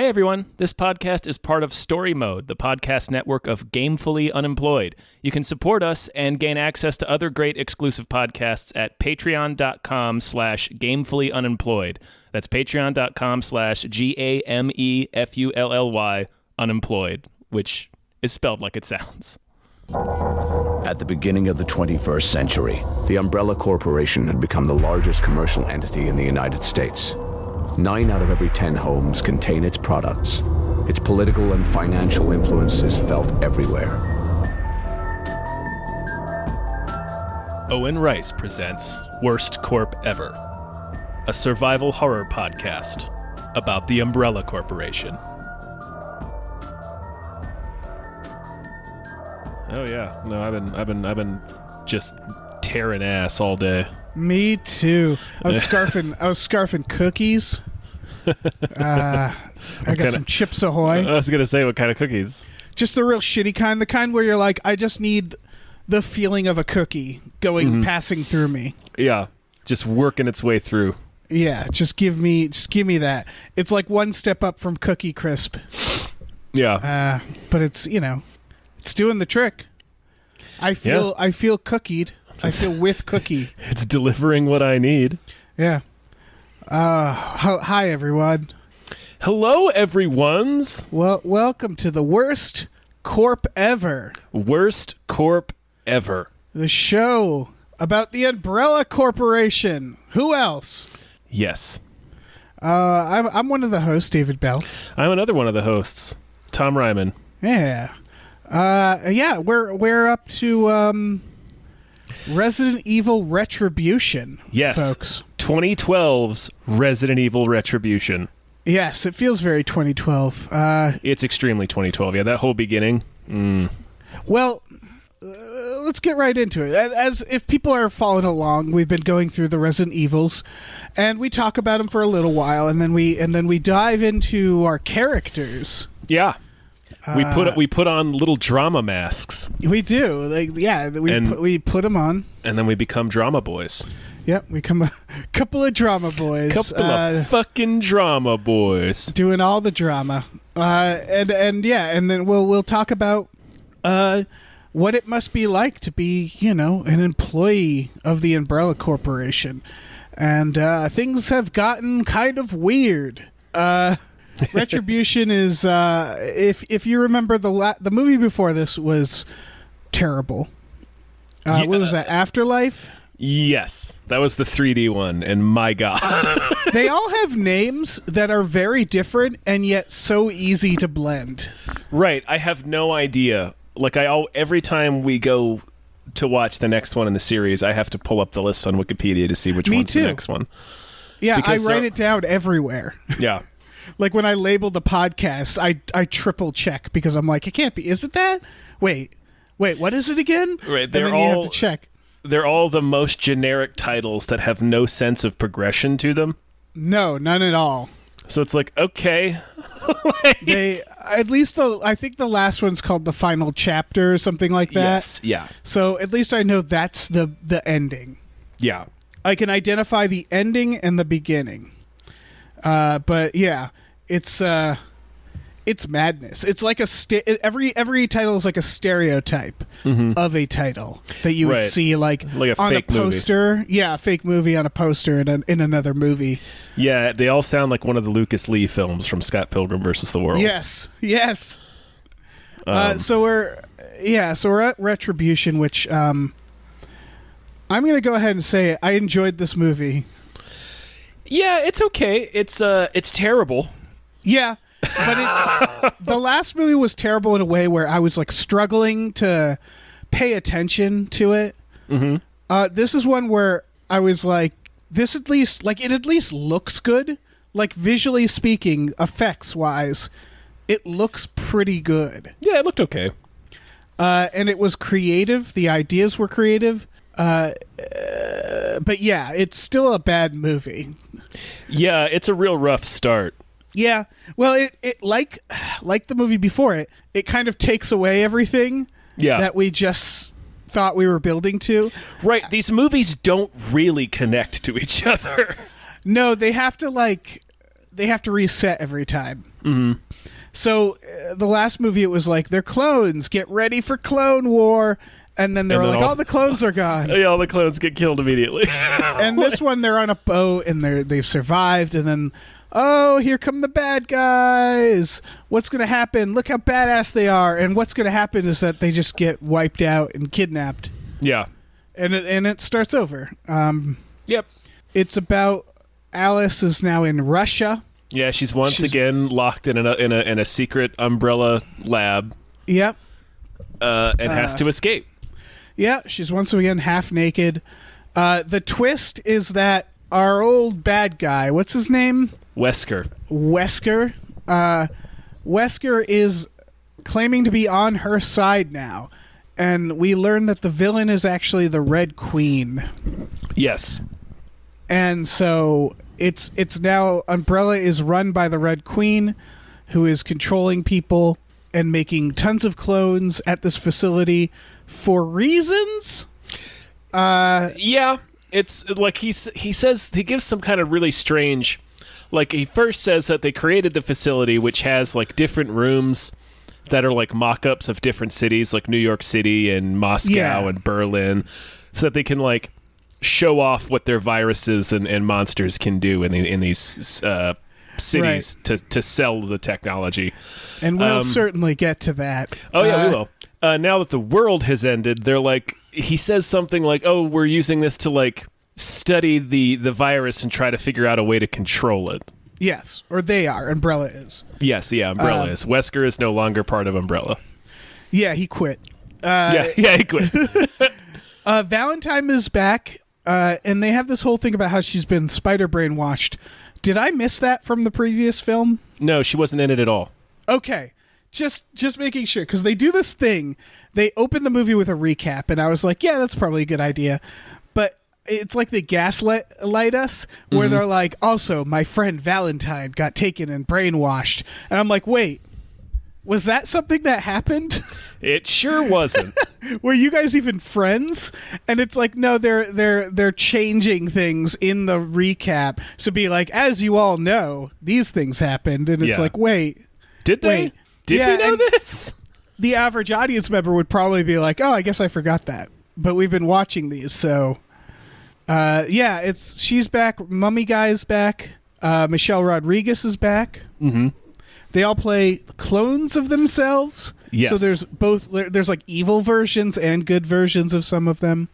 Hey everyone, this podcast is part of Story Mode, the podcast network of Gamefully Unemployed. You can support us and gain access to other great exclusive podcasts at patreon.com/gamefullyunemployed. That's patreon.com/GAMEFULLY unemployed, which is spelled like it sounds. At the beginning of the 21st century, the Umbrella Corporation had become the largest commercial entity in the United States. 9 out of every 10 homes contain its products. Its political and financial influence is felt everywhere. Owen Rice presents Worst Corp Ever, a survival horror podcast about the Umbrella Corporation. Oh yeah, no, I've been just tearing ass all day. Me too. I was scarfing cookies. I got some Chips Ahoy. I was gonna say, what kind of cookies? Just the real shitty kind, the kind where you're like, I just need the feeling of a cookie passing through me. Yeah, just working its way through. Yeah, just give me that. It's like one step up from Cookie Crisp. Yeah. But it's it's doing the trick. I feel cookied. I feel with cookie. It's delivering what I need. Yeah. Hi, everyone. Hello, everyone's. Well, welcome to the Worst Corp Ever. Worst Corp Ever. The show about the Umbrella Corporation. Who else? Yes. I'm one of the hosts, David Bell. I'm another one of the hosts, Tom Ryman. Yeah. We're up to Resident Evil Retribution. Yes, folks. 2012's Resident Evil Retribution. Yes, it feels very 2012. It's extremely 2012. Yeah, that whole beginning. Well, let's get right into it. As if people are following along, we've been going through the Resident Evils, and we talk about them for a little while, and then we dive into our characters. Yeah. We put on little drama masks. We do, we put them on, and then we become drama boys. Yep, we become a couple of drama boys. Couple of fucking drama boys doing all the drama. And then we'll talk about what it must be like to be an employee of the Umbrella Corporation, and things have gotten kind of weird. Retribution is if you remember the movie before this was terrible. What was that, Afterlife? Yes, that was the 3D one, and my god. They all have names that are very different and yet so easy to blend. Right, I have no idea. Like every time we go to watch the next one in the series, I have to pull up the list on Wikipedia to see which one's the next one. Yeah, because I write it down everywhere. Yeah. Like when I label the podcast, I triple check because I'm like, it can't be. Is it that? Wait, what is it again? Right, and then you have to check. They're all the most generic titles that have no sense of progression to them. No, none at all. So it's like, okay. I think the last one's called The Final Chapter or something like that. Yes, yeah. So at least I know that's the ending. Yeah. I can identify the ending and the beginning. But yeah, it's madness. It's like every title is like a stereotype of a title that you would see like a on fake a poster. Movie. Yeah, a fake movie on a poster in another movie. Yeah, they all sound like one of the Lucas Lee films from Scott Pilgrim versus the World. Yes. So we're at Retribution, which I'm going to go ahead and say I enjoyed this movie. Yeah, it's okay. It's terrible. Yeah. But the last movie was terrible in a way where I was like struggling to pay attention to it. Mm-hmm. This is one where I was like, it at least looks good. Like visually speaking, effects wise, it looks pretty good. Yeah, it looked okay. And it was creative. The ideas were creative. But yeah, it's still a bad movie. Yeah, it's a real rough start. Yeah, well, it like the movie before it, it kind of takes away everything that we just thought we were building to. Right, these movies don't really connect to each other. No, they have to like they have to reset every time. Mm-hmm. So the last movie, it was like, they're clones, get ready for Clone War. And then they're like, all the clones are gone. Yeah, all the clones get killed immediately. And this one, they're on a boat, and they've survived, and then, oh, here come the bad guys. What's going to happen? Look how badass they are. And what's going to happen is that they just get wiped out and kidnapped. Yeah. And it starts over. Yep. It's about Alice is now in Russia. Yeah, she's again locked in a secret Umbrella lab. Yep. And has to escape. Yeah, she's once again half naked. The twist is that our old bad guy, what's his name? Wesker. Wesker is claiming to be on her side now. And we learn that the villain is actually the Red Queen. Yes. And so it's now Umbrella is run by the Red Queen, who is controlling people and making tons of clones at this facility for reasons. Yeah, it's like he says, he gives some kind of really strange, like he first says that they created the facility which has like different rooms that are like mock-ups of different cities, like New York City and Moscow and Berlin, so that they can like show off what their viruses and monsters can do in these cities to sell the technology. And we'll certainly get to that. Oh yeah, we will. Now that the world has ended, they're like, he says something like, oh, we're using this to like study the virus and try to figure out a way to control it. Yes, or they are. Umbrella is. Yes, yeah, Umbrella is. Wesker is no longer part of Umbrella. Yeah, he quit. He quit. Valentine is back, and they have this whole thing about how she's been spider brainwashed. Did I miss that from the previous film? No, she wasn't in it at all. Okay. Just making sure, because they do this thing. They open the movie with a recap, and I was like, yeah, that's probably a good idea. But it's like they gaslight us, where they're like, also, my friend Valentine got taken and brainwashed. And I'm like, wait, was that something that happened? It sure wasn't. Were you guys even friends? And it's like, no, they're changing things in the recap. So be like, as you all know, these things happened. And it's like, wait. Did they? Wait. Did we know this? The average audience member would probably be like, oh, I guess I forgot that. But we've been watching these, so... she's back. Mummy Guy's back. Michelle Rodriguez is back. Mm-hmm. They all play clones of themselves. Yes. So there's like evil versions and good versions of some of them.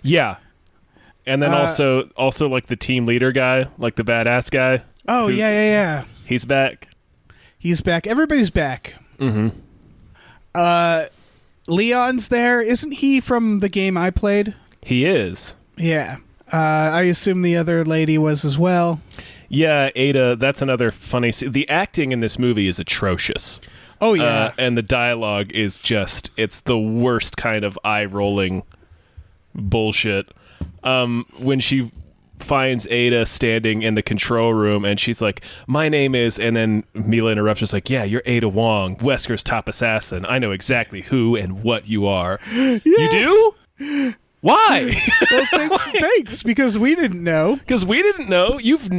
Yeah. And then also like the team leader guy, like the badass guy. Oh, yeah. He's back. He's back. Everybody's back. Mm-hmm. Leon's there. Isn't he from the game I played? He is. Yeah. I assume the other lady was as well. Yeah, Ada, that's another funny... The acting in this movie is atrocious. Oh, yeah. And the dialogue is just... It's the worst kind of eye-rolling bullshit. When she finds Ada standing in the control room, and she's like, my name is... And then Mila interrupts, just like, yeah, you're Ada Wong, Wesker's top assassin. I know exactly who and what you are. Yes! You do? Why? Well, thanks, because we didn't know. Because we didn't know. You've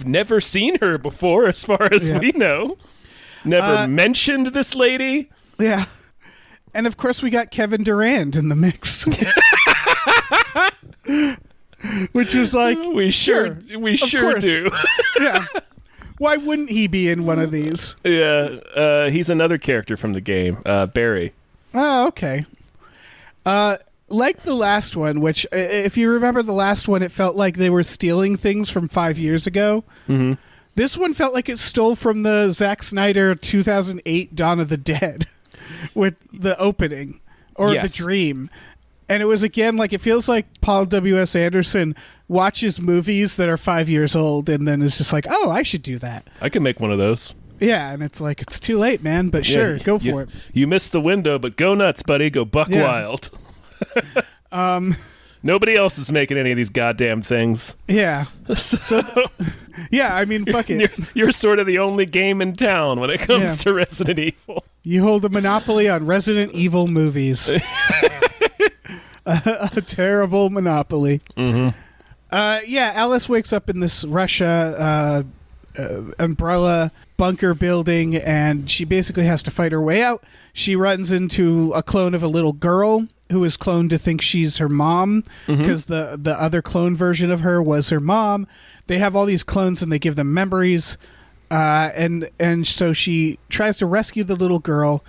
never seen her before, as far as we know. Never mentioned this lady. Yeah, and of course we got Kevin Durand in the mix, which was like we sure do. Yeah, why wouldn't he be in one of these? Yeah, he's another character from the game, Barry. Oh, okay. Like the last one, which, if you remember the last one, it felt like they were stealing things from 5 years ago. Mm-hmm. This one felt like it stole from the Zack Snyder 2008 Dawn of the Dead with the opening, or the dream. And it was, again, like, it feels like Paul W.S. Anderson watches movies that are 5 years old and then is just like, oh, I should do that. I can make one of those. Yeah, and it's like, it's too late, man, but sure, go for it. You missed the window, but go nuts, buddy. Go buck wild. Nobody else is making any of these goddamn things. Yeah. So yeah, I mean, fuck it. You're sort of the only game in town when it comes to Resident Evil. You hold a monopoly on Resident Evil movies. A terrible monopoly. Mm-hmm. Alice wakes up in this Russia umbrella bunker building, and she basically has to fight her way out. She runs into a clone of a little girl who is cloned to think she's her mom because the other clone version of her was her mom. They have all these clones and they give them memories, and so she tries to rescue the little girl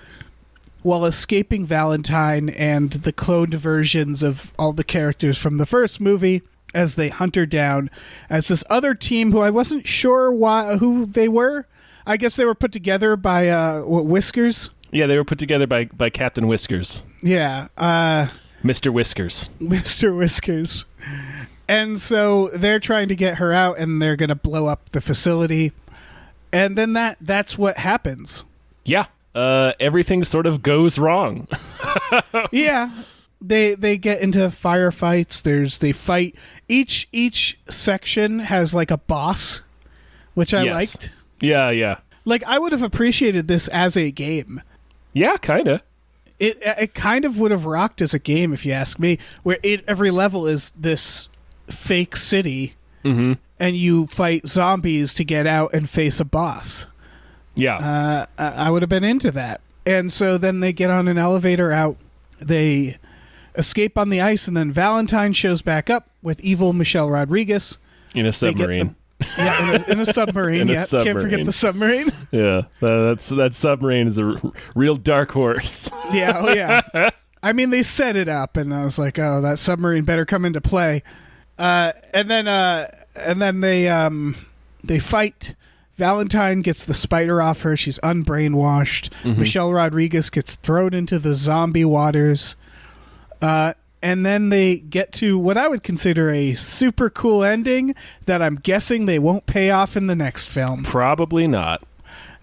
while escaping Valentine and the cloned versions of all the characters from the first movie as they hunt her down as this other team who I wasn't sure who they were. I guess they were put together by Whiskers. Yeah, they were put together by Captain Whiskers. Yeah. Mr. Whiskers. Mr. Whiskers. And so they're trying to get her out, and they're going to blow up the facility. And then that's what happens. Yeah. Everything sort of goes wrong. Yeah. They get into firefights. They fight. Each section has like a boss, which I liked. Yeah. Like, I would have appreciated this as a game. Yeah, kind of. It kind of would have rocked as a game, if you ask me, where every level is this fake city, and you fight zombies to get out and face a boss. Yeah. I would have been into that. And so then they get on an elevator out. They escape on the ice, and then Valentine shows back up with evil Michelle Rodriguez. In a submarine. In a submarine. Can't forget the submarine. Yeah, that submarine is a real dark horse. Yeah, oh yeah. I mean, they set it up, and I was like, oh, that submarine better come into play. And then they fight. Valentine gets the spider off her. She's unbrainwashed. Michelle Rodriguez gets thrown into the zombie waters. And then they get to what I would consider a super cool ending that I'm guessing they won't pay off in the next film. Probably not.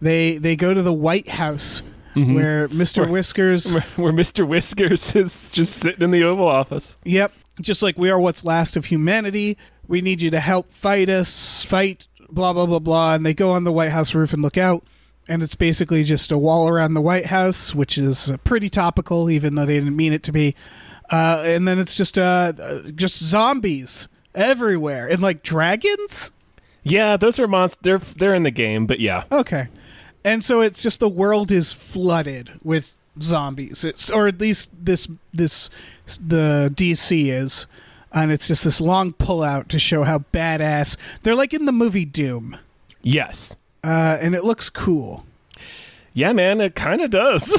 They go to the White House where Mr. Whiskers... Where Mr. Whiskers is just sitting in the Oval Office. Yep. Just like, we are what's last of humanity. We need you to help fight blah, blah, blah, blah. And they go on the White House roof and look out. And it's basically just a wall around the White House, which is pretty topical, even though they didn't mean it to be. And then it's just zombies everywhere, and like dragons. Yeah, those are monsters. They're in the game, but yeah. Okay, and so it's just the world is flooded with zombies. Or at least the DC is, and it's just this long pullout to show how badass they're. Like in the movie Doom. Yes. And it looks cool. Yeah, man, it kind of does.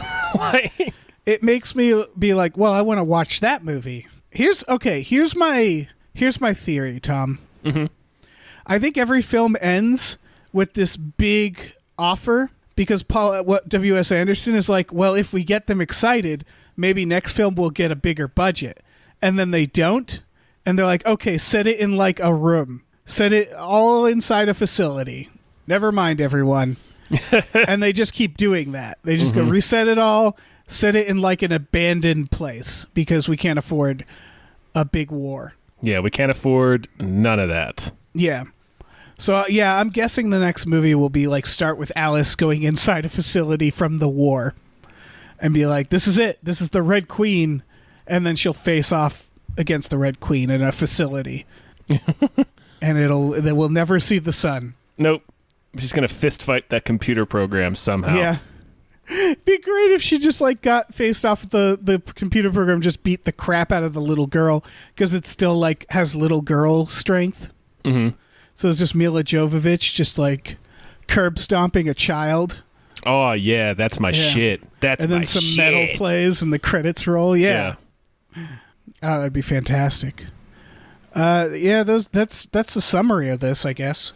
It makes me be like, well, I want to watch that movie. Here's my theory, Tom. I think every film ends with this big offer because W.S. Anderson is like, well, if we get them excited, maybe next film will get a bigger budget. And then they don't. And they're like, okay, set it in like a room. Set it all inside a facility. Never mind, everyone. And they just keep doing that. They just go reset it all. Set it in like an abandoned place because we can't afford a big war. Yeah, we can't afford none of that. Yeah. So, yeah, I'm guessing the next movie will be like start with Alice going inside a facility from the war and be like, this is it. This is the Red Queen. And then she'll face off against the Red Queen in a facility. And they will never see the sun. Nope. She's going to fist fight that computer program somehow. Yeah. It'd be great if she just like got faced off with the computer program, just beat the crap out of the little girl because it still like has little girl strength. So it's just Mila Jovovich just like curb stomping a child. Oh yeah, that's my shit. That's and then my some shit. metal plays and the credits roll. Yeah. Oh, that'd be fantastic. That's the summary of this, I guess.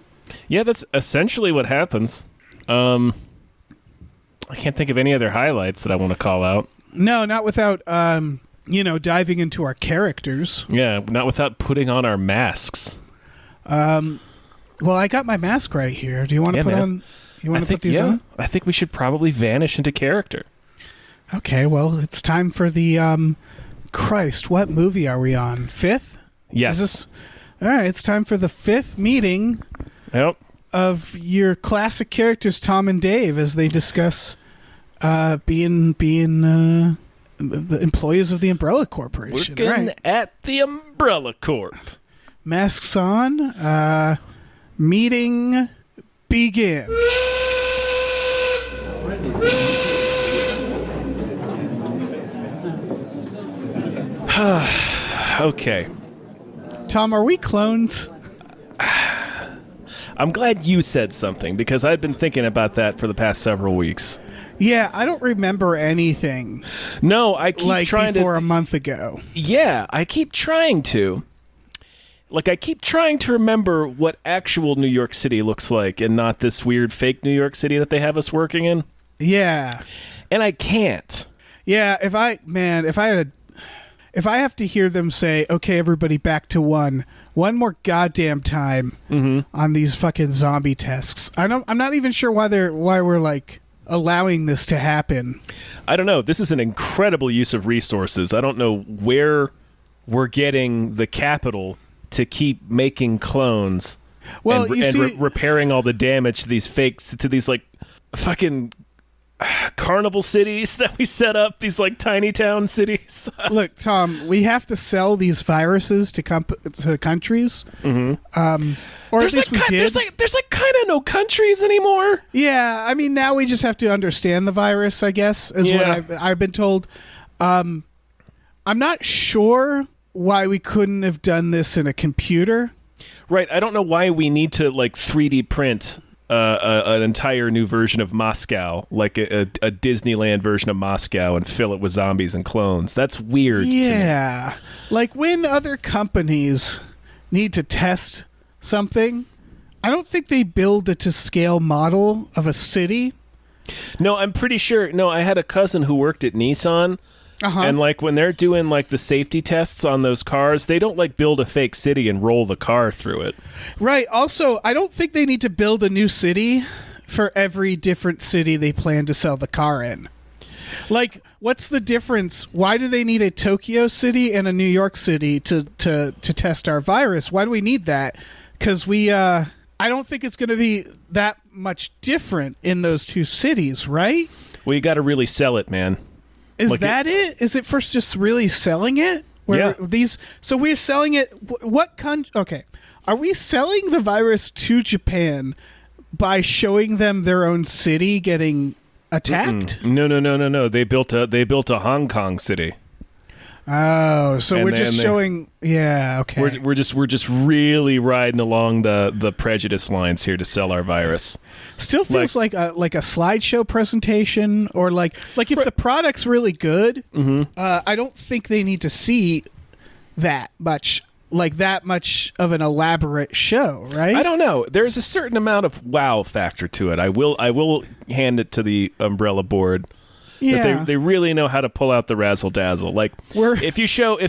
Yeah, that's essentially what happens. I can't think of any other highlights that I want to call out. No, not without, diving into our characters. Yeah, not without putting on our masks. Well, I got my mask right here. Do you want to put on? You want to put these on? I think we should probably vanish into character. Okay, well, it's time for the, Christ, what movie are we on? 5th? Yes. All right, it's time for the 5th meeting. Yep. Of your classic characters, Tom and Dave, as they discuss being the employees of the Umbrella Corporation. Working at the Umbrella Corp. Masks on, meeting begin. Okay. Tom, are we clones? I'm glad you said something, because I've been thinking about that for the past several weeks. Yeah, I don't remember anything. No, I keep trying before to... a month ago. Yeah, I keep trying to. Like, I keep trying to remember what actual New York City looks like, and not this weird fake New York City that they have us working in. Yeah. And I can't. Yeah, if I have to hear them say, okay, everybody back to one more goddamn time on these fucking zombie tests. I'm not even sure why we're like allowing this to happen. I don't know. This is an incredible use of resources. I don't know where we're getting the capital to keep making clones repairing all the damage to these fakes, to these like fucking carnival cities that we set up, these like tiny town cities. Look, Tom, we have to sell these viruses to countries. Or there's at least we did. There's kind of no countries anymore. Yeah, I mean, now we just have to understand the virus, I guess, is what I've been told. I'm not sure why we couldn't have done this in a computer. Right. I don't know why we need to like 3D print an entire new version of Moscow, like a Disneyland version of Moscow, and fill it with zombies and clones. That's weird to me. Like when other companies need to test something, I don't think they build a to-scale model of a city. No, I'm pretty sure. No, I had a cousin who worked at Nissan, and like when they're doing like the safety tests on those cars, they don't like build a fake city and roll the car through it. Right. Also, I don't think they need to build a new city for every different city they plan to sell the car in. Like, what's the difference? Why do they need a Tokyo city and a New York city to test our virus? Why do we need that? Because I don't think it's going to be that much different in those two cities, right? Well, you got to really sell it, man. Is like that it? Is it for just really selling it? So we're selling it. What country? Okay, are we selling the virus to Japan by showing them their own city getting attacked? No. They built a Hong Kong city. Oh, so we're just showing. Yeah, okay. We're just really riding along the prejudice lines here to sell our virus. Still feels like a slideshow presentation, or like if the product's really good, I don't think they need to see that much of an elaborate show, right? I don't know. There's a certain amount of wow factor to it. I will hand it to the Umbrella board. Yeah. That they really know how to pull out the razzle dazzle. Like if you show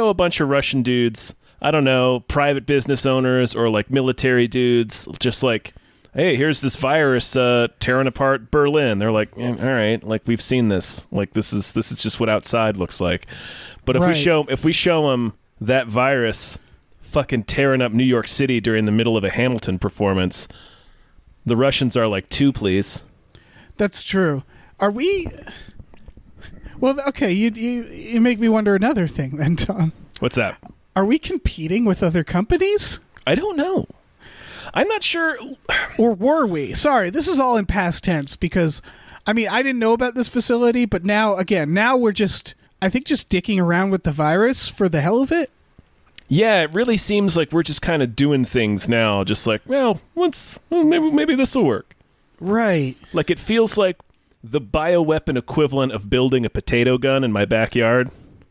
a bunch of Russian dudes, I don't know, private business owners or like military dudes, just like, hey, here's this virus tearing apart Berlin. They're like, all right, like we've seen this. Like this is just what outside looks like. But if we show them that virus fucking tearing up New York City during the middle of a Hamilton performance, the Russians are like, 2, please. That's true. Are we? Well, okay. You make me wonder another thing, then, Tom. What's that? Are we competing with other companies? I don't know. I'm not sure. Or were we? Sorry, this is all in past tense because, I mean, I didn't know about this facility, but now we're just dicking around with the virus for the hell of it. Yeah, it really seems like we're just kind of doing things now, just like, well, maybe this will work. Right. Like it feels like the bioweapon equivalent of building a potato gun in my backyard.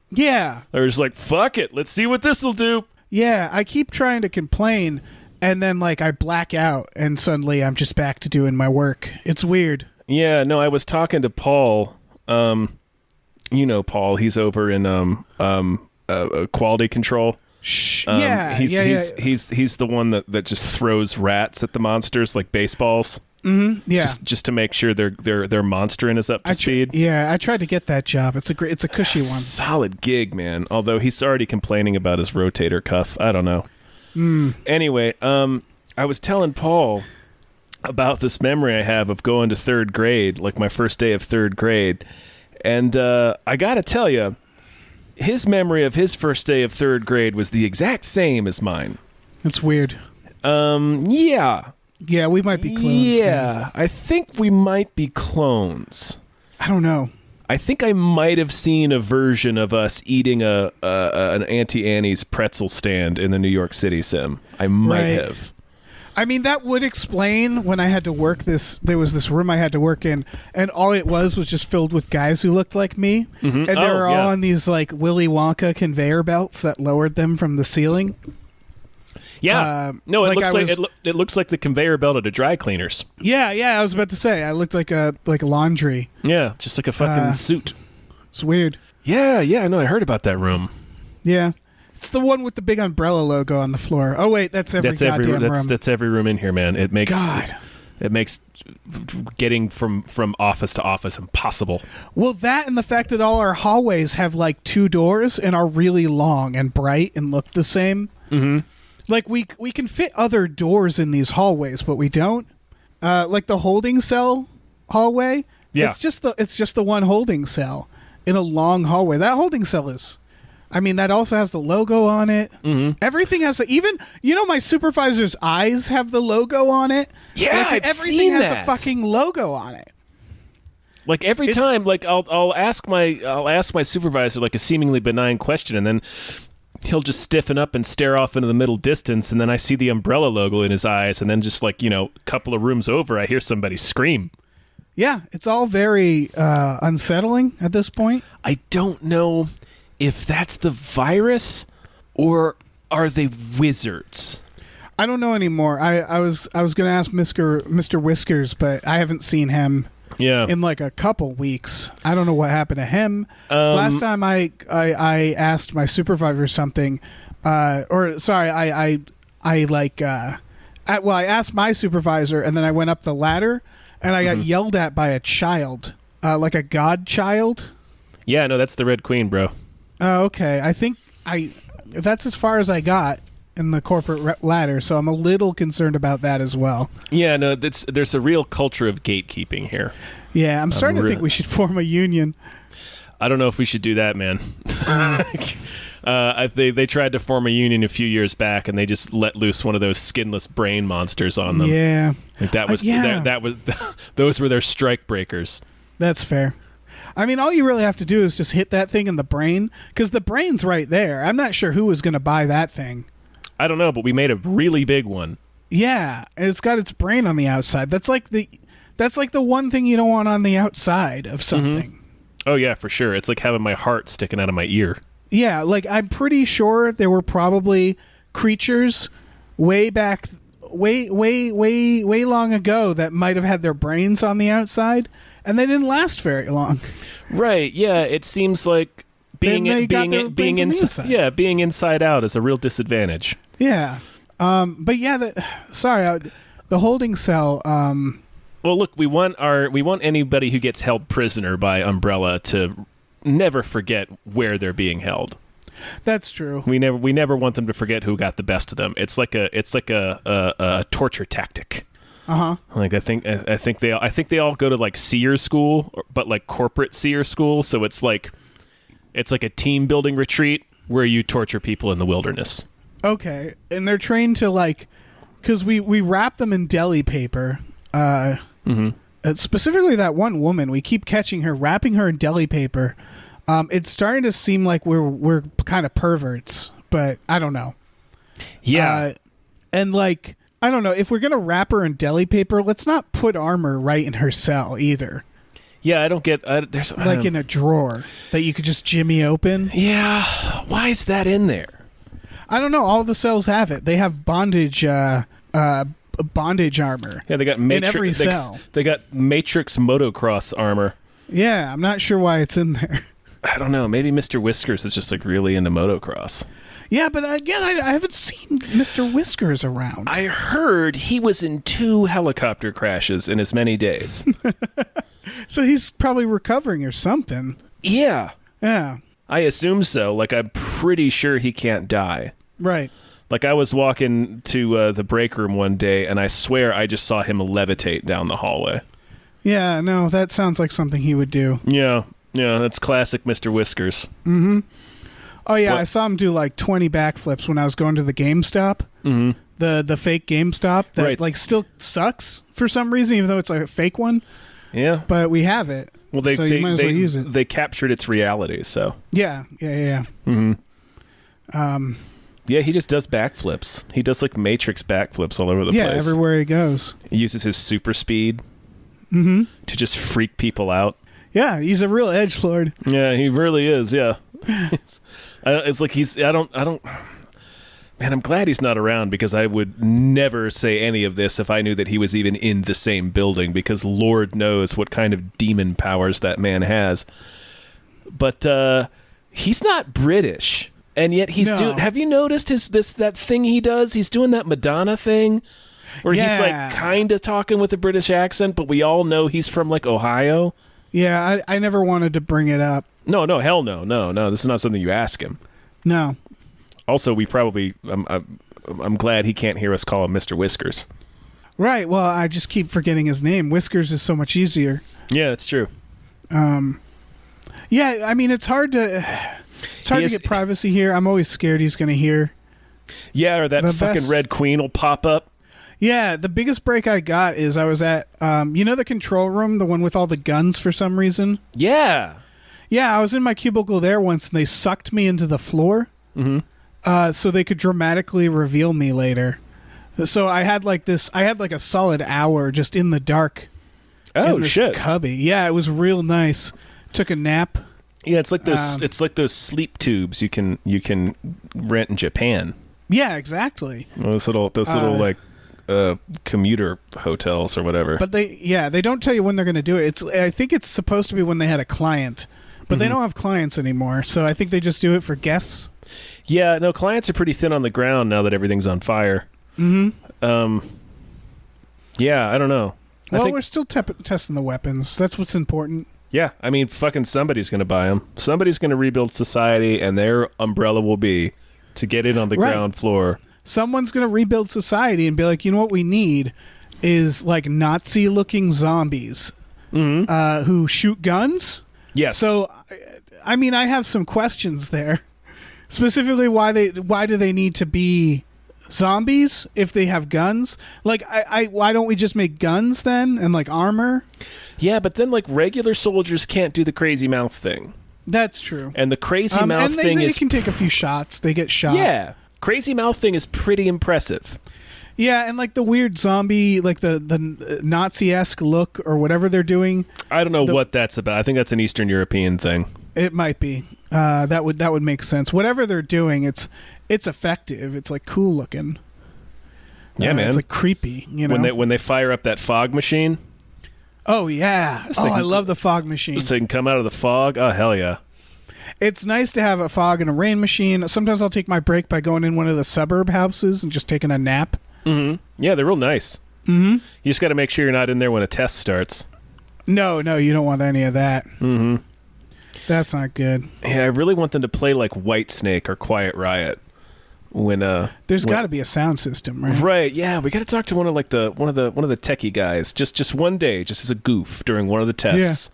Yeah. They're just like, fuck it, let's see what this will do. Yeah, I keep trying to complain, and then like I black out, and suddenly I'm just back to doing my work. It's weird. Yeah, no, I was talking to Paul. You know Paul, he's over in quality control. He's the one that just throws rats at the monsters like baseballs. Mm-hmm. Yeah, just to make sure their monstering is up to speed. Yeah, I tried to get that job. It's a cushy one. Solid gig, man. Although he's already complaining about his rotator cuff. I don't know. Anyway, I was telling Paul about this memory I have of going to third grade, like my first day of third grade, and I gotta tell you, his memory of his first day of third grade was the exact same as mine. It's weird. Yeah. Yeah, we might be clones. Yeah, I think we might be clones. I don't know. I think I might have seen a version of us eating an Auntie Annie's pretzel stand in the New York City sim. I might have. I mean, that would explain when I had to work this. There was this room I had to work in, and all it was just filled with guys who looked like me, and they were all on these like Willy Wonka conveyor belts that lowered them from the ceiling. Yeah, no, it looks like the conveyor belt at a dry cleaners. Yeah, I was about to say I looked like a laundry. Yeah, just like a fucking suit. It's weird. Yeah, I know. I heard about that room. Yeah. It's the one with the big umbrella logo on the floor. Oh wait, that's every goddamn room. That's every room in here, man. It makes getting from office to office impossible. Well, that and the fact that all our hallways have like 2 doors and are really long and bright and look the same. Mm-hmm. Like we can fit other doors in these hallways, but we don't. Like the holding cell hallway. Yeah, it's just the one holding cell in a long hallway. That holding cell is. I mean, that also has the logo on it. Mm-hmm. Everything has even, my supervisor's eyes have the logo on it. Yeah, like, everything has a fucking logo on it. Like every time, like I'll ask my supervisor like a seemingly benign question, and then he'll just stiffen up and stare off into the middle distance, and then I see the umbrella logo in his eyes, and then just like a couple of rooms over, I hear somebody scream. Yeah, it's all very unsettling at this point. I don't know if that's the virus or are they wizards? I don't know anymore. I was going to ask Mr. Whiskers, but I haven't seen him in like a couple weeks. I don't know what happened to him. Last time I asked my supervisor something, I asked my supervisor, and then I went up the ladder and I got yelled at by a child, like a godchild. Yeah, no, that's the Red Queen, bro. Oh, okay. I think that's as far as I got in the corporate ladder, so I'm a little concerned about that as well. Yeah, no, there's a real culture of gatekeeping here. Yeah, I'm starting to think we should form a union. I don't know if we should do that, man. They tried to form a union a few years back, and they just let loose one of those skinless brain monsters on them. Yeah, like that was those were their strike breakers. That's fair. I mean, all you really have to do is just hit that thing in the brain, because the brain's right there. I'm not sure who was going to buy that thing. I don't know, but we made a really big one. Yeah, and it's got its brain on the outside. That's like the one thing you don't want on the outside of something. Mm-hmm. Oh yeah, for sure. It's like having my heart sticking out of my ear. Yeah, like I'm pretty sure there were probably creatures way back, way long ago that might have had their brains on the outside, and they didn't last very long. Right? Yeah, it seems like being inside out is a real disadvantage. Yeah, but yeah, the holding cell. Well, look, we want anybody who gets held prisoner by Umbrella to never forget where they're being held. That's true. We never want them to forget who got the best of them. It's like a torture tactic. Like I think they all go to like seer school, but like corporate seer school. So it's like a team building retreat where you torture people in the wilderness. Okay, and they're trained to like, because we wrap them in deli paper. Specifically, that one woman, we keep catching her wrapping her in deli paper. It's starting to seem like we're kind of perverts, but I don't know. Yeah, and like I don't know if we're gonna wrap her in deli paper. Let's not put armor right in her cell either. Yeah, I don't get. There's in a drawer that you could just jimmy open. Yeah, why is that in there? I don't know. All the cells have it. They have bondage armor. Yeah, they got in every cell. They got Matrix motocross armor. Yeah, I'm not sure why it's in there. I don't know. Maybe Mr. Whiskers is just like really into motocross. Yeah, but again, I haven't seen Mr. Whiskers around. I heard he was in 2 helicopter crashes in as many days. So he's probably recovering or something. Yeah. Yeah. I assume so. Like, I'm pretty sure he can't die. Right. Like, I was walking to the break room one day, and I swear I just saw him levitate down the hallway. Yeah, no, that sounds like something he would do. Yeah, that's classic Mr. Whiskers. Mm-hmm. Oh yeah, But- I saw him do like 20 backflips when I was going to the GameStop. Mm-hmm. The fake GameStop that Right. like still sucks for some reason, even though it's like a fake one. Yeah. But we have it. Well, they so you might as well use it. They captured its reality. So Yeah. yeah, he just does backflips. He does like Matrix backflips all over the Yeah, place. everywhere he goes. He uses his super speed to just freak people out. Yeah, he's a real edgelord. Yeah, he really is. Yeah, it's like he's. I don't. Man, I'm glad he's not around because I would never say any of this if I knew that he was even in the same building. Because Lord knows what kind of demon powers that man has. But he's not British, and yet he's No. doing. Have you noticed that thing he does? He's doing that Madonna thing. Where he's Yeah. like kind of talking with a British accent, but we all know he's from like Ohio. Yeah, I never wanted to bring it up. No, hell no. This is not something you ask him. No. Also, we probably. I'm glad he can't hear us call him Mr. Whiskers. Right, well, I just keep forgetting his name. Whiskers is so much easier. Yeah, that's true. Yeah, I mean, it's hard to get privacy here. I'm always scared he's going to hear. Yeah, or that The fucking best- Red Queen will pop up. Yeah, the biggest break I got is I was at, the control room, the one with all the guns for some reason? Yeah. Yeah, I was in my cubicle there once, and they sucked me into the floor so they could dramatically reveal me later. So I had like a solid hour just in the dark. Oh in this shit. cubby. Yeah, it was real nice. Took a nap. Yeah, it's like those. It's like those sleep tubes you can rent in Japan. Yeah, exactly. Those little like commuter hotels or whatever. But they don't tell you when they're going to do it. I think it's supposed to be when they had a client, but they don't have clients anymore. So I think they just do it for guests. Yeah, no, clients are pretty thin on the ground now that everything's on fire. Mm-hmm. Yeah, I don't know. Well, we're still testing the weapons. That's what's important. Yeah, I mean, fucking somebody's going to buy them. Somebody's going to rebuild society, and their umbrella will be to get in on the ground floor. Someone's going to rebuild society and be like, you know what we need is like Nazi-looking zombies who shoot guns. Yes. So, I mean, I have some questions there. Specifically, why do they need to be zombies if they have guns? Like, why don't we just make guns then and like armor? Yeah, but then like regular soldiers can't do the crazy mouth thing. That's true. And the crazy mouth and thing they is can take a few shots. They get shot. Yeah. Crazy mouth thing is pretty impressive. Yeah, and like the weird zombie, like the Nazi-esque look or whatever they're doing. I don't know what that's about. I think that's an Eastern European thing. It might be. That would make sense. Whatever they're doing, it's effective. It's like cool looking. Yeah, man. It's like creepy. You know, when they fire up that fog machine. Oh yeah. I love the fog machine. So they can come out of the fog. Oh hell yeah. It's nice to have a fog and a rain machine. Sometimes I'll take my break by going in one of the suburb houses and just taking a nap. Mm-hmm. Yeah, they're real nice. Mm-hmm. You just got to make sure you're not in there when a test starts. No, you don't want any of that. Mm-hmm. That's not good. Yeah, I really want them to play like Whitesnake or Quiet Riot. There's got to be a sound system, right? Right. Yeah, we got to talk to one of the techie guys just one day, just as a goof during one of the tests.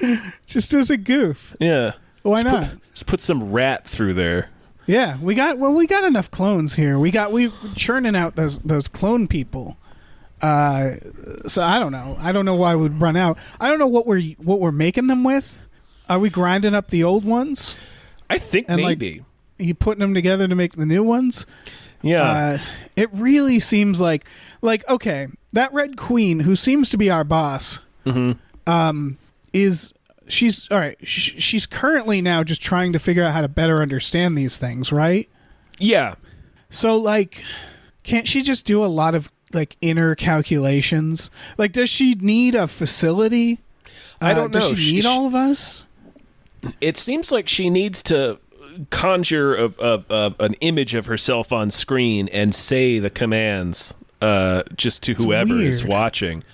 Yeah. Just as a goof. Yeah. Why not? Just put some rat through there. Yeah, we got enough clones here. We churning out those clone people. So I don't know. I don't know why we'd run out. I don't know what we're making them with. Are we grinding up the old ones? I think and maybe. Like, you putting them together to make the new ones? Yeah. It really seems like okay, that Red Queen who seems to be our boss. Mm-hmm. She's all right. She's currently now just trying to figure out how to better understand these things, right? Yeah. So, like, can't she just do a lot of, like, inner calculations? Like, does she need a facility? I don't know. Does she need all of us? It seems like she needs to conjure an image of herself on screen and say the commands just to whoever is watching.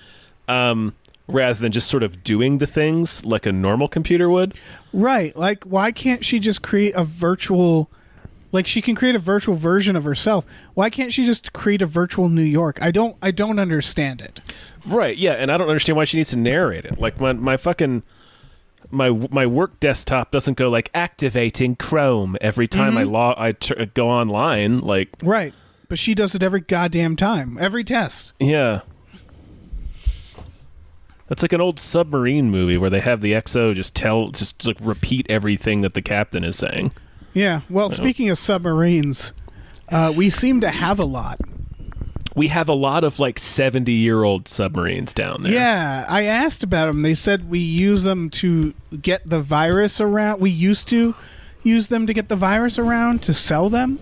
Rather than just sort of doing the things like a normal computer would. Right. Like, why can't she just create a virtual... Like, she can create a virtual version of herself. Why can't she just create a virtual New York? I don't understand it. Right, yeah, and I don't understand why she needs to narrate it. Like, my fucking... my work desktop doesn't go like activating Chrome every time I go online. Like, right. But she does it every goddamn time, every test. Yeah. That's like an old submarine movie where they have the XO just like repeat everything that the captain is saying. Yeah. Well, speaking of submarines, we seem to have a lot. We have a lot of like 70-year-old submarines down there. Yeah, I asked about them. They said we use them to get the virus around. We used to use them to get the virus around to sell them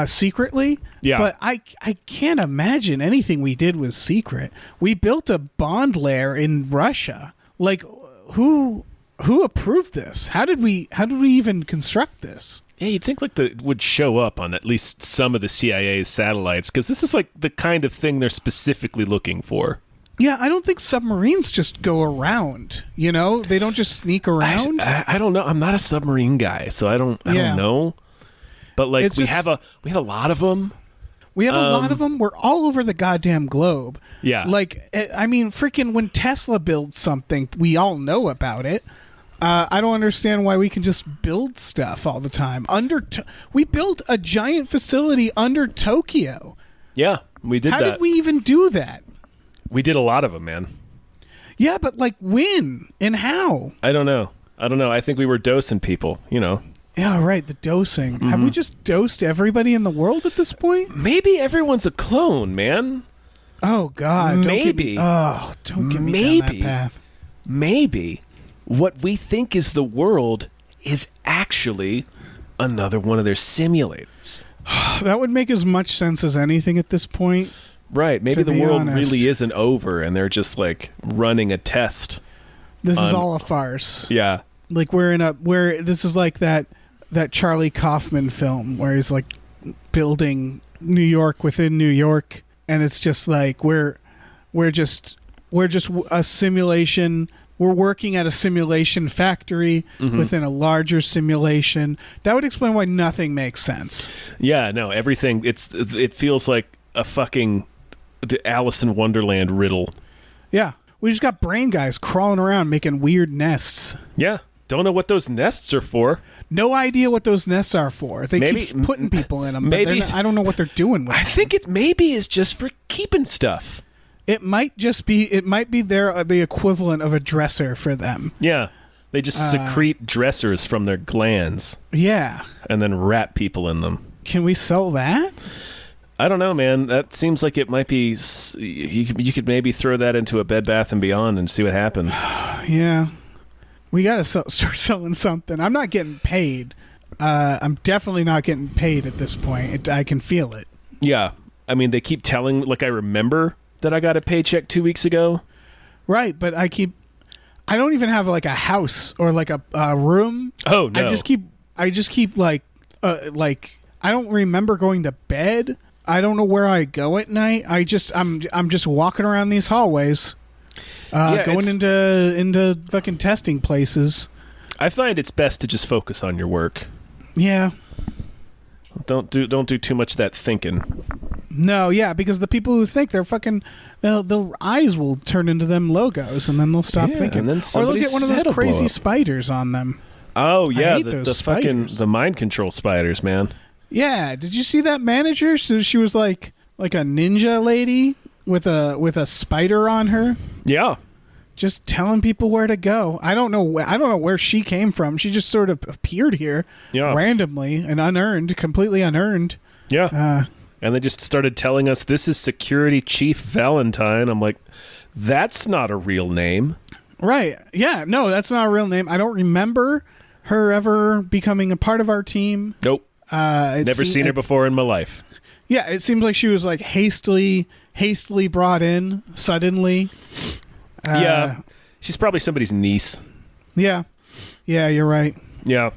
secretly. Yeah. But I can't imagine anything we did was secret. We built a bond lair in Russia. Like, who approved this? How did we even construct this? Yeah, you'd think like would show up on at least some of the CIA's satellites, because this is like the kind of thing they're specifically looking for. Yeah, I don't think submarines just go around. You know, they don't just sneak around. I don't know. I'm not a submarine guy, so I don't know. But like we have a lot of them. We have a lot of them. We're all over the goddamn globe. Yeah. Like, I mean, freaking when Tesla builds something, we all know about it. I don't understand why we can just build stuff all the time. We built a giant facility under Tokyo. Yeah, we did that. How did we even do that? We did a lot of them, man. Yeah, but like when and how? I don't know. I think we were dosing people, you know. Yeah, right, the dosing. Have we just dosed everybody in the world at this point? Maybe everyone's a clone, man. Oh, God. Maybe. Don't get me down that path. Maybe what we think is the world is actually another one of their simulators. That would make as much sense as anything at this point. Right. Maybe the world really isn't over and they're just like running a test. This is all a farce. Yeah. Like this is like that Charlie Kaufman film where he's like building New York within New York, and it's just like we're just a simulation. We're working at a simulation factory within a larger simulation. That would explain why nothing makes sense. Yeah, no, everything. It feels like a fucking Alice in Wonderland riddle. Yeah, we just got brain guys crawling around making weird nests. Yeah, don't know what those nests are for. No idea what those nests are for. They keep putting people in them. Maybe I don't know what they're doing with them. I think it maybe is just for keeping stuff. It might be the equivalent of a dresser for them. Yeah. They just secrete dressers from their glands. Yeah. And then wrap people in them. Can we sell that? I don't know, man. That seems like it might be... You could maybe throw that into a Bed Bath & Beyond and see what happens. Yeah. We got to start selling something. I'm not getting paid. I'm definitely not getting paid at this point. I can feel it. Yeah. I mean, they keep telling... Like, I remember that I got a paycheck 2 weeks ago. Right, but I don't even have like a house or like a room. Oh no! I just keep like I don't remember going to bed. I don't know where I go at night. I'm just walking around these hallways, going into fucking testing places. I find it's best to just focus on your work. Yeah. Don't do too much of that thinking. No, yeah, because the people who think they're fucking, their eyes will turn into them logos, and then they'll stop thinking. And then or they'll get one of those crazy spiders on them. Oh yeah, the fucking the mind control spiders, man. Yeah, did you see that manager? So she was like a ninja lady with a spider on her. Yeah. Just telling people where to go. I don't know where she came from. She just sort of appeared here randomly and completely unearned. Yeah. And they just started telling us, this is Security Chief Valentine. I'm like, that's not a real name. Right. Yeah. No, that's not a real name. I don't remember her ever becoming a part of our team. Nope. Never seen her before in my life. Yeah. It seems like she was like hastily brought in suddenly. Yeah. She's probably somebody's niece. Yeah. Yeah, you're right. Yeah.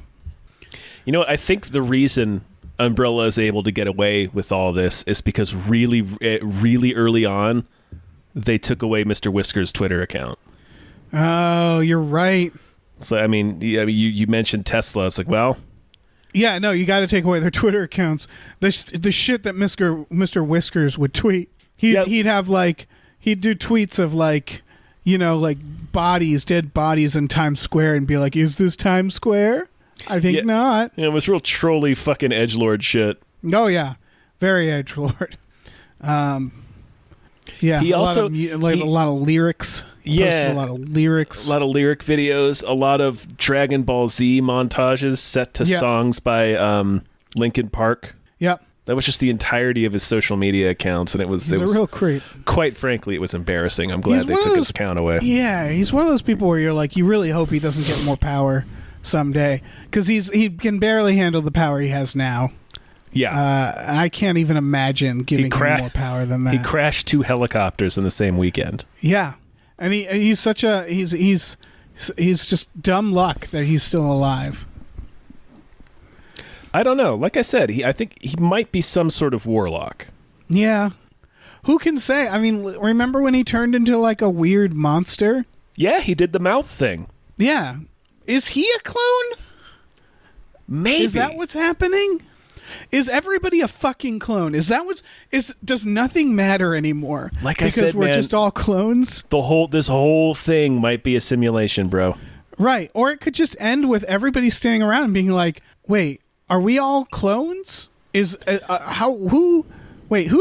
You know what? I think the reason Umbrella is able to get away with all this is because really, really early on, they took away Mr. Whisker's Twitter account. Oh, you're right. So, I mean, you mentioned Tesla. It's like, well... Yeah, no, you got to take away their Twitter accounts. The shit that Mr. Whiskers would tweet. He'd have like... He'd do tweets of like... like dead bodies in Times Square and be like, is this Times Square? I think not. Yeah, it was real trolly fucking edgelord shit. Oh, yeah. Very edgelord. He also a lot of lyrics. Yeah, a lot of lyrics. A lot of lyric videos. A lot of Dragon Ball Z montages set to songs by Linkin Park. Yep. That was just the entirety of his social media accounts, and it was a real creep. Quite frankly, it was embarrassing. I'm glad they took his account away. Yeah, he's one of those people where you're like, you really hope he doesn't get more power someday, because he can barely handle the power he has now. Yeah, I can't even imagine giving him more power than that. He crashed 2 helicopters in the same weekend. Yeah, and he's such a he's just dumb luck that he's still alive. I don't know. Like I said, I think he might be some sort of warlock. Yeah, who can say? I mean, remember when he turned into like a weird monster? Yeah, he did the mouth thing. Yeah, is he a clone? Maybe. Is that what's happening? Is everybody a fucking clone? Does nothing matter anymore? Like I said, because we're just all clones. This whole thing might be a simulation, bro. Right, or it could just end with everybody standing around and being like, "Wait, are we all clones? Who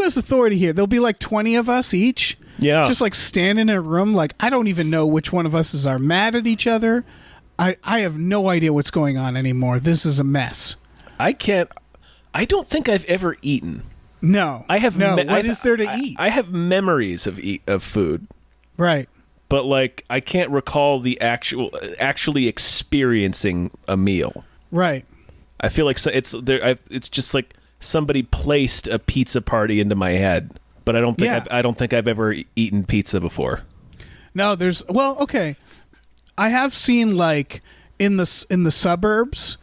has authority here? There'll be like 20 of us each. Yeah, just like standing in a room. Like I don't even know which one of us are mad at each other. I have no idea what's going on anymore. This is a mess. I don't think I've ever eaten. No, I have. No, what is there to eat? I have memories of food. Right. But like, I can't recall the actually experiencing a meal. Right. I feel like it's just like somebody placed a pizza party into my head, but I don't think I've ever eaten pizza before. No, okay. I have seen like in the suburbs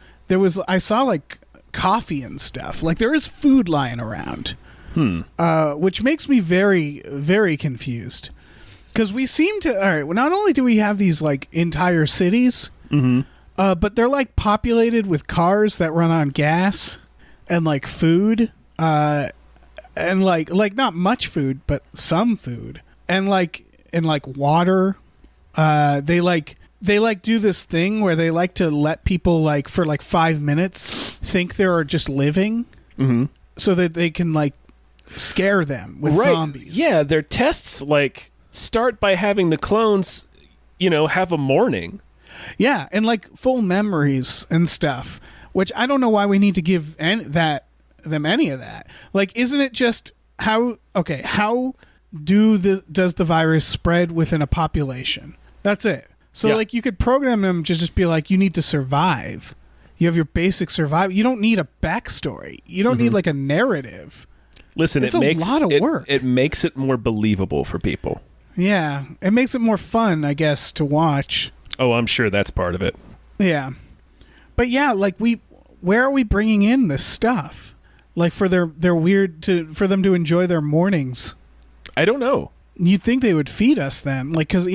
I saw like coffee and stuff. Like there is food lying around. Which makes me very, very confused. Because we seem to, all right, well, not only do we have these like entire cities, but they're like populated with cars that run on gas and like food, and like not much food, but some food, and like water. They do this thing where they like to let people like for like 5 minutes think they're just living, so that they can like scare them with zombies. Yeah, their tests like start by having the clones, have a morning. Yeah, and like full memories and stuff, which I don't know why we need to give them any of that. Like, isn't it just how does the virus spread within a population? That's it. So like you could program them to just be like, you need to survive. You have your basic survival. You don't need a backstory. You don't need like a narrative. Listen, it's a lot of work. It makes it more believable for people. Yeah, it makes it more fun, I guess, to watch. Oh, I'm sure that's part of it. Yeah, but yeah, like where are we bringing in this stuff? Like for their for them to enjoy their mornings. I don't know. You'd think they would feed us then, like because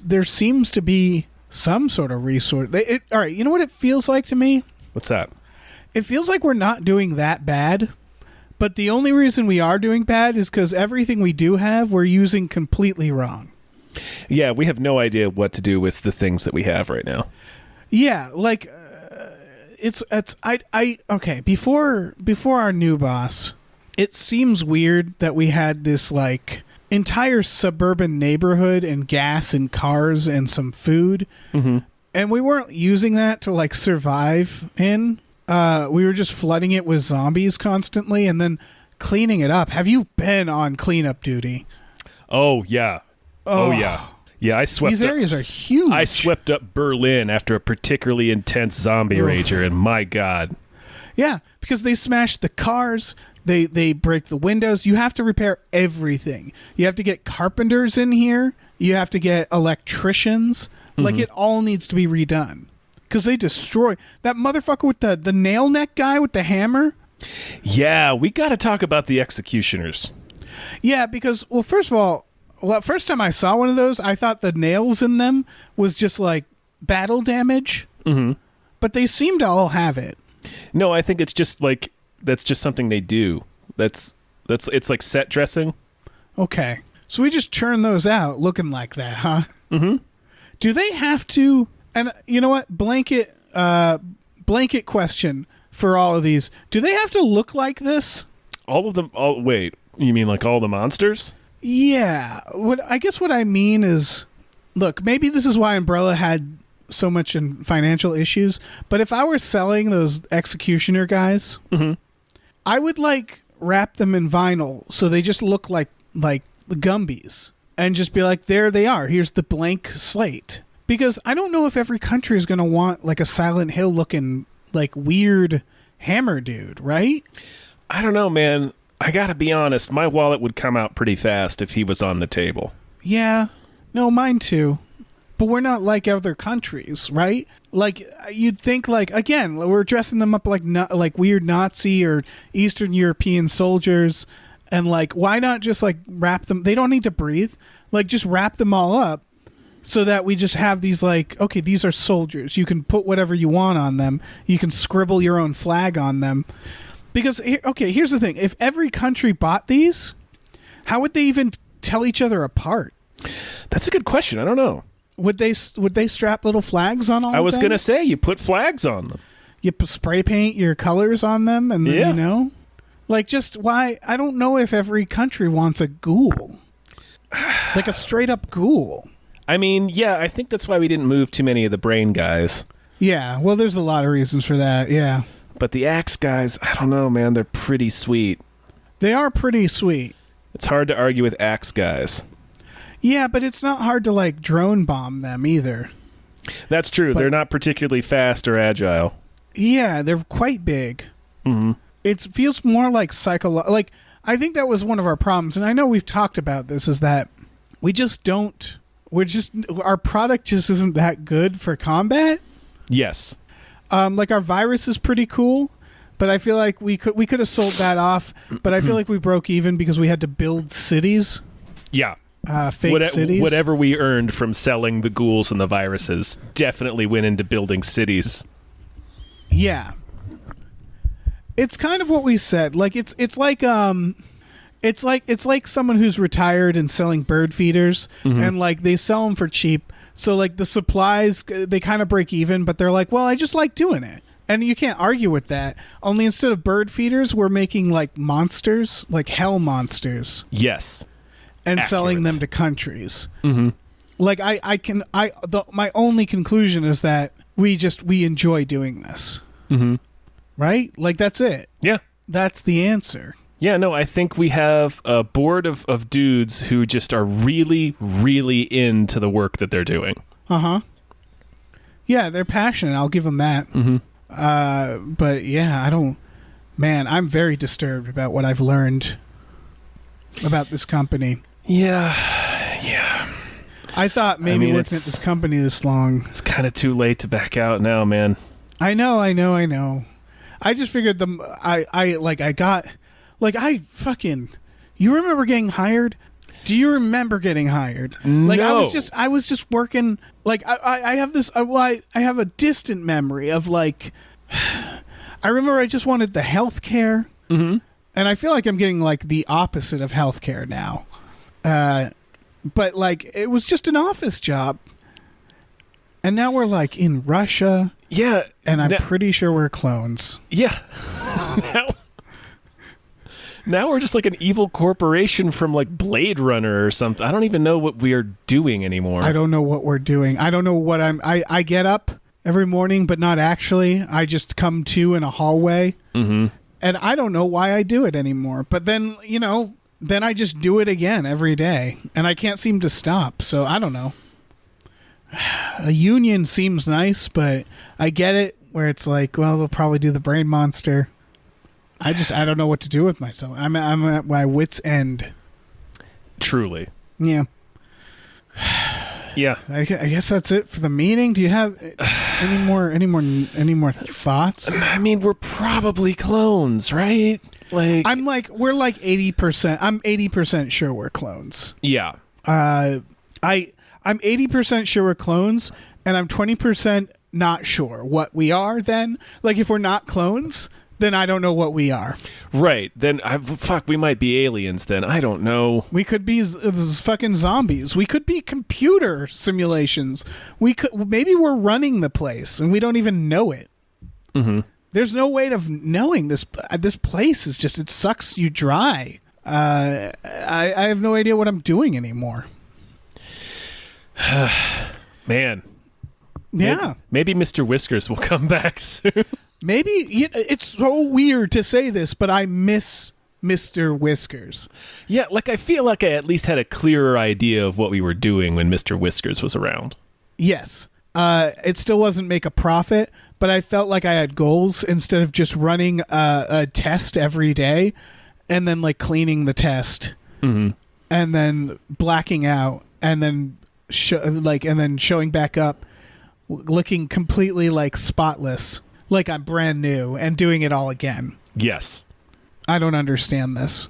there seems to be some sort of resource. All right, you know what it feels like to me? What's that? It feels like we're not doing that bad. But the only reason we are doing bad is because everything we do have, we're using completely wrong. Yeah, we have no idea what to do with the things that we have right now. Yeah, like okay. Before our new boss, it seems weird that we had this like entire suburban neighborhood and gas and cars and some food, and we weren't using that to like survive in. We were just flooding it with zombies constantly and then cleaning it up. Have you been on cleanup duty? Oh, yeah. Oh yeah. Yeah, I swept These areas are huge. I swept up Berlin after a particularly intense zombie rager, and my God. Yeah, because they smash the cars, they break the windows. You have to repair everything. You have to get carpenters in here. You have to get electricians. Like, it all needs to be redone. Because they destroy that motherfucker with the nail neck guy with the hammer. Yeah, we got to talk about the executioners. Yeah, because, well, first of all, first time I saw one of those, I thought the nails in them was just like battle damage. But they seem to all have it. No, I think it's just like that's just something they do. It's like set dressing. Okay, so we just churn those out looking like that, huh? Mm-hmm. Do they have to? And you know what? Blanket question for all of these. Do they have to look like this? All of them. Oh, wait. You mean like all the monsters? Yeah. I guess what I mean is, look, maybe this is why Umbrella had so much in financial issues. But if I were selling those executioner guys, I would like wrap them in vinyl so they just look like the Gumbies, and just be like, there they are. Here's the blank slate. Because I don't know if every country is going to want like a Silent Hill looking like weird hammer dude, right? I don't know, man. I gotta be honest. My wallet would come out pretty fast if he was on the table. Yeah. No, mine too. But we're not like other countries, right? Like, you'd think, like, again, we're dressing them up like weird Nazi or Eastern European soldiers. And, like, why not just, like, wrap them? They don't need to breathe. Like, just wrap them all up so that we just have these, like, okay, these are soldiers. You can put whatever you want on them. You can scribble your own flag on them. Because, okay, here's the thing. If every country bought these, how would they even tell each other apart? That's a good question. I don't know. Would they strap little flags on all of them? I was going to say, you put flags on them. You spray paint your colors on them, and then, you know? Like, just why? I don't know if every country wants a ghoul. Like a straight-up ghoul. I mean, yeah, I think that's why we didn't move too many of the brain guys. Yeah, well, there's a lot of reasons for that, yeah. But the axe guys, I don't know, man. They're pretty sweet. They are pretty sweet. It's hard to argue with axe guys. Yeah, but it's not hard to, like, drone bomb them either. That's true. They're not particularly fast or agile. Yeah, they're quite big. Mm-hmm. It feels more like like, I think that was one of our problems, and I know we've talked about this, is that our product just isn't that good for combat. Yes. Like, our virus is pretty cool, but I feel like we could have sold that off, but I feel like we broke even because we had to build cities. Yeah. Fake cities. Whatever we earned from selling the ghouls and the viruses definitely went into building cities. Yeah. It's kind of what we said. Like, it's like someone who's retired and selling bird feeders, and like they sell them for cheap. So like the supplies, they kind of break even, but they're like, well, I just like doing it. And you can't argue with that. Only instead of bird feeders, we're making like monsters, like hell monsters. Yes. And accurate. Selling them to countries. Mm-hmm. Like my only conclusion is that we enjoy doing this. Mm-hmm. Right? Like, that's it. Yeah. That's the answer. Yeah, no, I think we have a board of dudes who just are really, really into the work that they're doing. Uh-huh. Yeah, they're passionate. I'll give them that. Mm-hmm. But yeah, I'm very disturbed about what I've learned about this company. Yeah. I thought maybe working at this company this long. It's kind of too late to back out now, man. I know. I just figured you remember getting hired? Do you remember getting hired? Like, no. I was just working, like, I have this, I have a distant memory of, like, I remember I just wanted the health care. Mm-hmm. And I feel like I'm getting, like, the opposite of health care now. But, like, it was just an office job. And now we're, like, in Russia. Yeah. And I'm pretty sure we're clones. Yeah. Now we're just like an evil corporation from, like, Blade Runner or something. I don't even know what we are doing anymore. I don't know what we're doing. I don't know what I get up every morning, but not actually. I just come to in a hallway. Mm-hmm. And I don't know why I do it anymore. But then, then I just do it again every day. And I can't seem to stop. So I don't know. A union seems nice, but I get it where it's like, well, they'll probably do the brain monster. I don't know what to do with myself. I'm at my wit's end. Truly. Yeah. Yeah. I guess that's it for the meeting. Do you have any more thoughts? I mean, we're probably clones, right? Like, we're like 80%. I'm 80% sure we're clones. Yeah. I'm 80% sure we're clones, and I'm 20% not sure what we are then. Like, if we're not clones, then I don't know what we are. Right. Then, we might be aliens then. I don't know. We could be fucking zombies. We could be computer simulations. Maybe we're running the place and we don't even know it. Mm-hmm. There's no way of knowing this. This place is just, it sucks you dry. I have no idea what I'm doing anymore. Man. Yeah. Maybe Mr. Whiskers will come back soon. Maybe it's so weird to say this, but I miss Mr. Whiskers. Yeah, like I feel like I at least had a clearer idea of what we were doing when Mr. Whiskers was around. Yes. It still wasn't make a profit, but I felt like I had goals instead of just running a test every day and then like cleaning the test and then blacking out and then showing back up looking completely like spotless. Like I'm brand new and doing it all again. Yes. I don't understand this.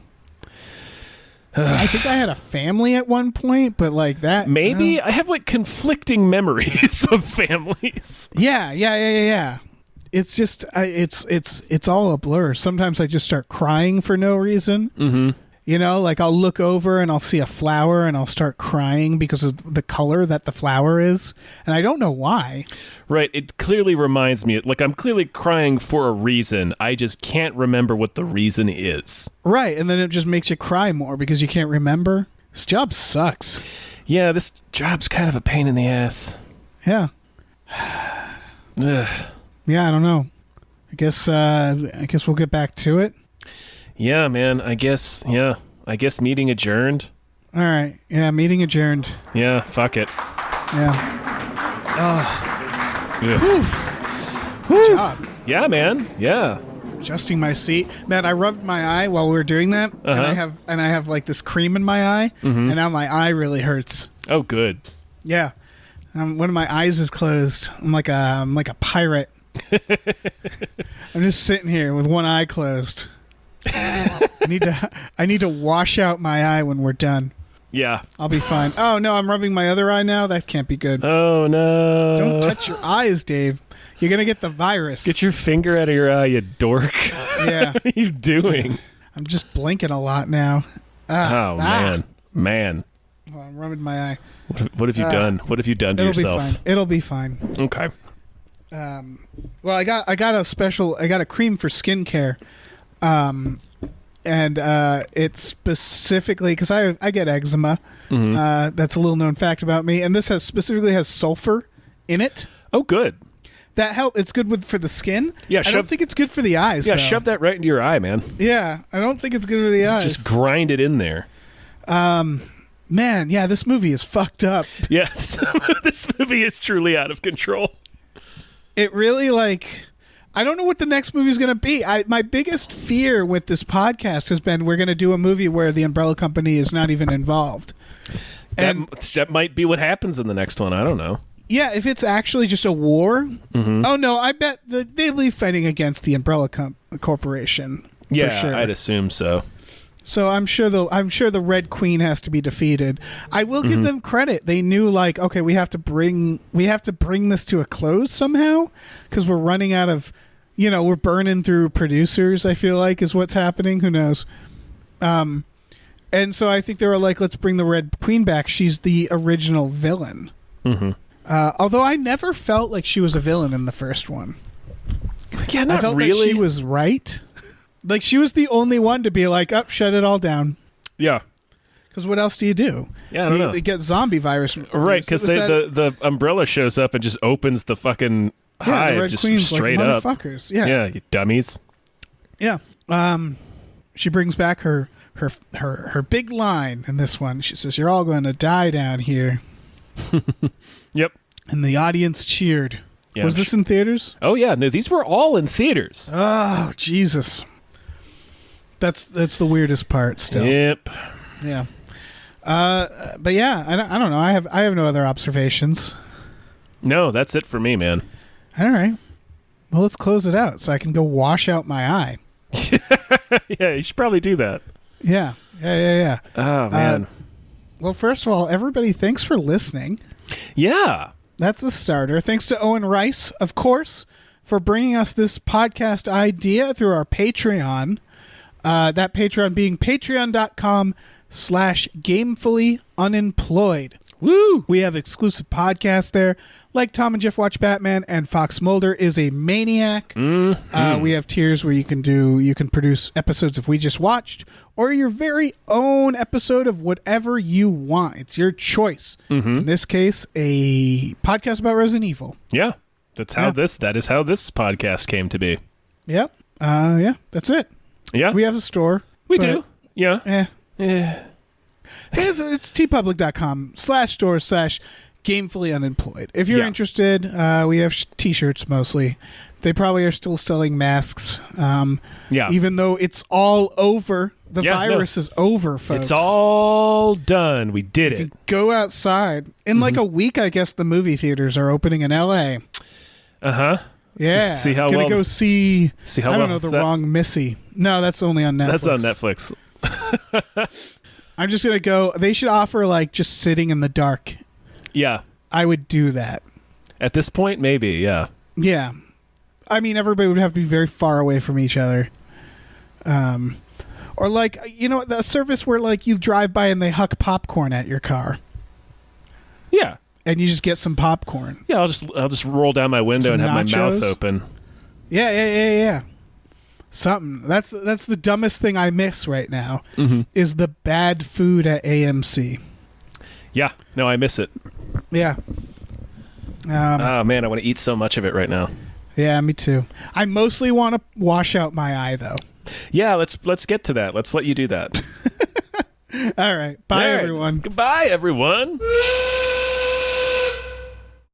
I think I had a family at one point, but like that. Maybe I have like conflicting memories of families. Yeah. It's just, it's all a blur. Sometimes I just start crying for no reason. Mm-hmm. You know, like I'll look over and I'll see a flower and I'll start crying because of the color that the flower is. And I don't know why. Right. It clearly reminds me, like I'm clearly crying for a reason. I just can't remember what the reason is. Right. And then it just makes you cry more because you can't remember. This job sucks. Yeah, this job's kind of a pain in the ass. Yeah. Ugh. Yeah, I don't know. I guess we'll get back to it. Yeah, man. I guess meeting adjourned. All right. Yeah, meeting adjourned. Yeah, fuck it. Yeah. Good job. Yeah, man. Yeah. Adjusting my seat. Man, I rubbed my eye while we were doing that, and I have like this cream in my eye, and now my eye really hurts. Oh, good. Yeah. One of my eyes is closed. I'm like a pirate. I'm just sitting here with one eye closed. I need to wash out my eye when we're done. Yeah. I'll be fine. Oh no, I'm rubbing my other eye now. That can't be good. Oh no. Don't touch your eyes, Dave. You're going to get the virus. Get your finger out of your eye, you dork. Yeah. What are you doing? I'm just blinking a lot now. Man. Well, I'm rubbing my eye. What have you done? What have you done to yourself? It'll be fine. Okay. Well, I got a cream for skincare. And it's specifically because I get eczema. That's a little known fact about me. And this specifically has sulfur in it. Oh, good. That help. It's good for the skin. Yeah, I don't think it's good for the eyes. Yeah, though. shove that right into your eye, man. Yeah, I don't think it's good for the eyes. Just grind it in there. Man, yeah, this movie is fucked up. Yeah, this movie is truly out of control. It really I don't know what the next movie is going to be. My biggest fear with this podcast has been we're going to do a movie where the Umbrella Company is not even involved. And that might be what happens in the next one. I don't know. Yeah, if it's actually just a war. Oh no, I bet they'll be fighting against the Umbrella Corporation. Yeah, for sure. I'd assume so. So I'm sure the Red Queen has to be defeated. I will give them credit. They knew okay, we have to bring this to a close somehow because we're running out of, we're burning through producers. I feel like is what's happening. Who knows? And so I think they were like, let's bring the Red Queen back. She's the original villain. Although I never felt like she was a villain in the first one. Yeah, not I felt really. that she was right. Like, she was the only one to be like, shut it all down. Yeah. Because what else do you do? Yeah, I don't know. They get zombie virus. Right, because the Umbrella shows up and just opens the fucking hive just Queen's straight up. Motherfuckers. Yeah. Yeah, you dummies. Yeah. She brings back her big line in this one. She says, "You're all going to die down here." Yep. And the audience cheered. Yeah, was this in theaters? Oh, yeah. No, these were all in theaters. Oh, Jesus. That's the weirdest part still. Yep. Yeah. But yeah, I don't know. I have no other observations. No, that's it for me, man. All right. Well, let's close it out so I can go wash out my eye. Yeah, you should probably do that. Yeah. Oh, man. Well, first of all, everybody, thanks for listening. Yeah. That's the starter. Thanks to Owen Rice, of course, for bringing us this podcast idea through our Patreon. That Patreon being patreon.com/gamefullyunemployed. Woo! We have exclusive podcasts there, like Tom and Jeff Watch Batman and Fox Mulder is a Maniac. Mm-hmm. We have tiers where you can produce episodes of We Just Watched, or your very own episode of whatever you want. It's your choice. Mm-hmm. In this case, a podcast about Resident Evil. Yeah, that is how this podcast came to be. Yep. That's it. Yeah, we have a store. We do. Yeah. It's tpublic.com/store/gamefullyunemployed. If you're interested, we have t-shirts mostly. They probably are still selling masks. Even though it's all over. The virus is over, folks. It's all done. We did it. Go outside. In like a week, I guess the movie theaters are opening in LA. Uh-huh. Yeah. See how gonna well. go see how I don't well know, The Wrong Missy. No, that's only on Netflix. That's on Netflix. I'm just gonna go. They should offer like just sitting in the dark. Yeah. I would do that. At this point, maybe, yeah. Yeah. I mean, everybody would have to be very far away from each other. Or like, the service where like you drive by and they huck popcorn at your car. Yeah. And you just get some popcorn. Yeah, I'll just roll down my window and have my mouth open. Yeah. Something. That's the dumbest thing I miss right now is the bad food at AMC. Yeah. No, I miss it. Yeah. Oh man, I want to eat so much of it right now. Yeah, me too. I mostly want to wash out my eye though. Yeah, let's get to that. Let's let you do that. All right. Bye, everyone. Goodbye, everyone.